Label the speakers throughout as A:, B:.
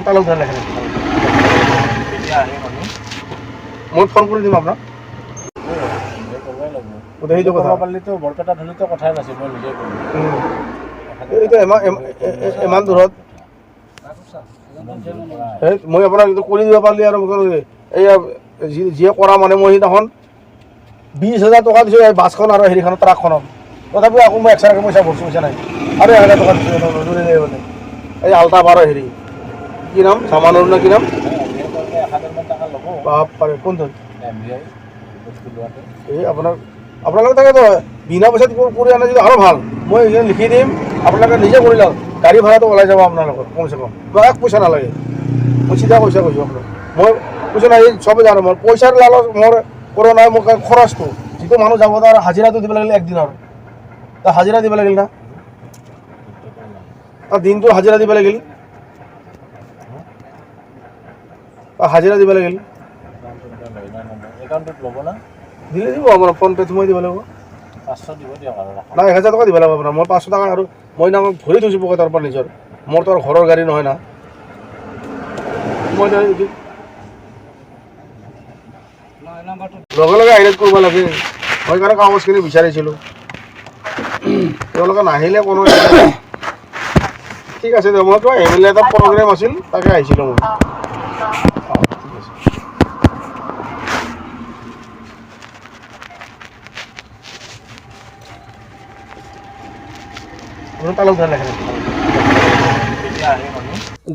A: তালুকদাৰ লেখে মই ফোন কৰি দিম আপোনাক সেইটো কথা
B: পাৰিলেতো বৰপেটা ধৰিতো কথাই নাছিল মই নিজে কৰিম
A: এইটো ইমান দূৰত মই আপোনাক এইটো কৰি দিব পাৰিলে আৰু এয়া যিয়ে কৰা মানে মই সেইদিনাখন 20,000 টকা দিছোঁ এই বাছখন আৰু হেৰিখনত ট্ৰাকখনত তথাপিও আকৌ মই এক্সট্ৰাকৈ পইচা ভৰছোঁ পইচা নাই আৰু 1,000 টকা দিছোঁ মানে এই আল্টা বাৰ হেৰি কি নাম চামানুৰ নে কি নাম বাপ পাৰে কোনটো এই আপোনালোকে তাকেতো বিনা পইচাত কৰি আনে যদি আৰু ভাল মই এইখিনি লিখি দিম আপোনালোকে নিজে কৰি লওক গাড়ী ভাড়াটো ওলাই যাব আপোনালোকৰ কমচে কম মই এক পইচা নালাগে মই চিধা পইচা কৈছোঁ আপোনাক মই কৈছোঁ নাই চবেই জানো মই পইচাৰ লালচ মোৰ কৰা নাই মোক খৰচটো যিটো মানুহ যাব তাৰ হাজিৰাটো দিব লাগিল একদিনৰ তাৰ হাজিৰা দিব লাগিল না তাৰ দিনটো হাজিৰা দিব লাগিল হাজিৰা দিব লাগিল
B: একাউণ্টত ল'ব না
A: দিলে দিব আপোনাৰ ফোনপে' সোমাই দিব লাগিব
B: 500 দিব দিয়ক আৰু
A: নাই 1,000 টকা দিব লাগিব আপোনাৰ মই 500 টকা আৰু মই নামত ভৰি থৈছোঁ পকেটৰ পৰা নিজৰ মোৰতো আৰু ঘৰৰ গাড়ী নহয় না মই লগে লগে আইৰেট কৰিব লাগে মই সেইকাৰণে কাগজখিনি বিচাৰিছিলোঁ তেওঁলোকে নাহিলে কোনো ঠিক আছে দিয়ক মই কিবা এম এল এ এটা প্ৰগ্ৰেম আছিল তাকে আহিছিলোঁ মই তালুকদাৰ লেখে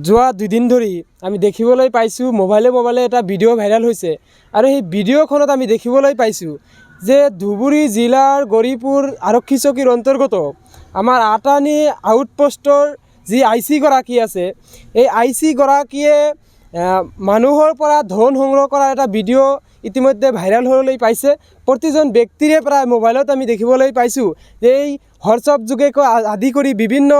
C: যোৱা 2 দিন ধৰি আমি দেখিবলৈ পাইছোঁ মোবাইলে এটা ভিডিঅ' ভাইৰেল হৈছে আৰু সেই ভিডিঅ'খনত আমি দেখিবলৈ পাইছোঁ যে ধুবুৰী জিলাৰ গৌৰীপুৰ আৰক্ষী চকীৰ অন্তৰ্গত আমাৰ আটানী আউটপোষ্টৰ যি IC গৰাকী আছে এই IC গৰাকীয়ে মানুহৰ পৰা ধন সংগ্ৰহ কৰা এটা ভিডিঅ' ইতিমধ্যে ভাইৰেল হ'বলৈ পাইছে প্ৰতিজন ব্যক্তিৰে প্ৰায় মোবাইলত আমি দেখিবলৈ পাইছোঁ যে এই হোৱাটছআপ যোগে আদি কৰি বিভিন্ন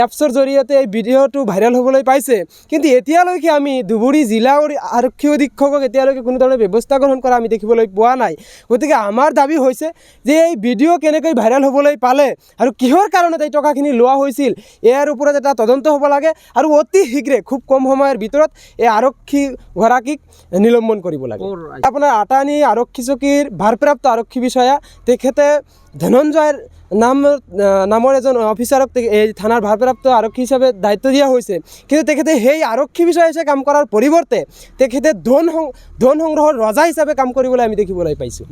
C: এপছৰ জৰিয়তে এই ভিডিঅ'টো ভাইৰেল হ'বলৈ পাইছে কিন্তু এতিয়ালৈকে আমি ধুবুৰী জিলা আৰক্ষী অধীক্ষকক এতিয়ালৈকে কোনো ধৰণৰ ব্যৱস্থা গ্ৰহণ কৰা আমি দেখিবলৈ পোৱা নাই গতিকে আমাৰ দাবী হৈছে যে এই ভিডিঅ' কেনেকৈ ভাইৰেল হ'বলৈ পালে আৰু কিহৰ কাৰণত এই টকাখিনি লোৱা হৈছিল ইয়াৰ ওপৰত এটা তদন্ত হ'ব লাগে আৰু অতি শীঘ্ৰে খুব কম সময়ৰ ভিতৰত এই আৰক্ষীগৰাকীক নিলম্বন কৰিব লাগে আপোনাৰ আটানী আৰক্ষী চকীৰ ভাৰপ্ৰাপ্ত আৰক্ষী বিষয়া তেখেতে ধনঞ্জয় নামৰ এজন অফিচাৰক এই থানাৰ ভাৰপ্ৰাপ্ত আৰক্ষী হিচাপে দায়িত্ব দিয়া হৈছে কিন্তু তেখেতে সেই আৰক্ষী বিষয়া হিচাপে কাম কৰাৰ পৰিৱৰ্তে তেখেতে ধন সংগ্ৰহৰ ৰজা হিচাপে কাম কৰিবলৈ আমি দেখিবলৈ পাইছোঁ